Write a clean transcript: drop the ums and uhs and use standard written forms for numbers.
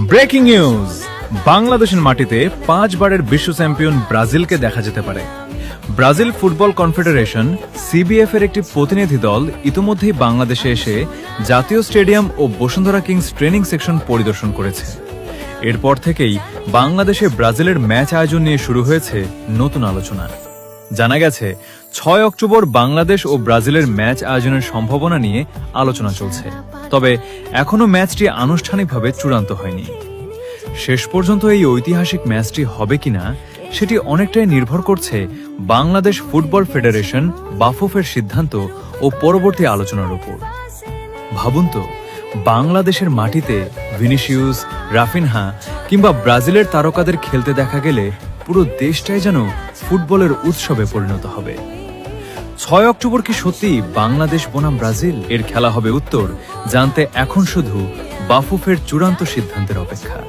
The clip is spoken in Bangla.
ব্রেকিং নিউজ, বাংলাদেশের মাটিতে 5 বারের বিশ্ব চ্যাম্পিয়ন ব্রাজিলকে দেখা যেতে পারে। ব্রাজিল ফুটবল কনফেডারেশন সিবিএফ এর একটি প্রতিনিধি দল ইতিমধ্যেই বাংলাদেশে এসে জাতীয় স্টেডিয়াম ও বসুন্ধরা কিংস ট্রেনিং সেকশন পরিদর্শন করেছে। এরপর থেকেই বাংলাদেশে ব্রাজিলের ম্যাচ আয়োজন নিয়ে শুরু হয়েছে নতুন আলোচনা। জানা গেছে 6 অক্টোবর বাংলাদেশ ও ব্রাজিলের ম্যাচ আয়োজনের সম্ভাবনা নিয়ে আলোচনা চলছে, তবে এখনো ম্যাচটি আনুষ্ঠানিকভাবে চূড়ান্ত হয়নি। শেষ পর্যন্ত এই ঐতিহাসিক ম্যাচটি হবে কিনা সেটি অনেকটাই নির্ভর করছে বাংলাদেশ ফুটবল ফেডারেশন বাফুফের সিদ্ধান্ত ও পরবর্তী আলোচনার উপর। ভাবুন তো, বাংলাদেশের মাটিতে ভিনিসিয়াস, রাফিনহা কিংবা ব্রাজিলের তারকাদের খেলতে দেখা গেলে পুরো দেশটাই যেন ফুটবলের উৎসবে পরিণত হবে। 6 অক্টোবর কি সত্যি বাংলাদেশ বনাম ব্রাজিল এর খেলা হবে? উত্তর জানতে এখন শুধু বাফুফের চূড়ান্ত সিদ্ধান্তের অপেক্ষা।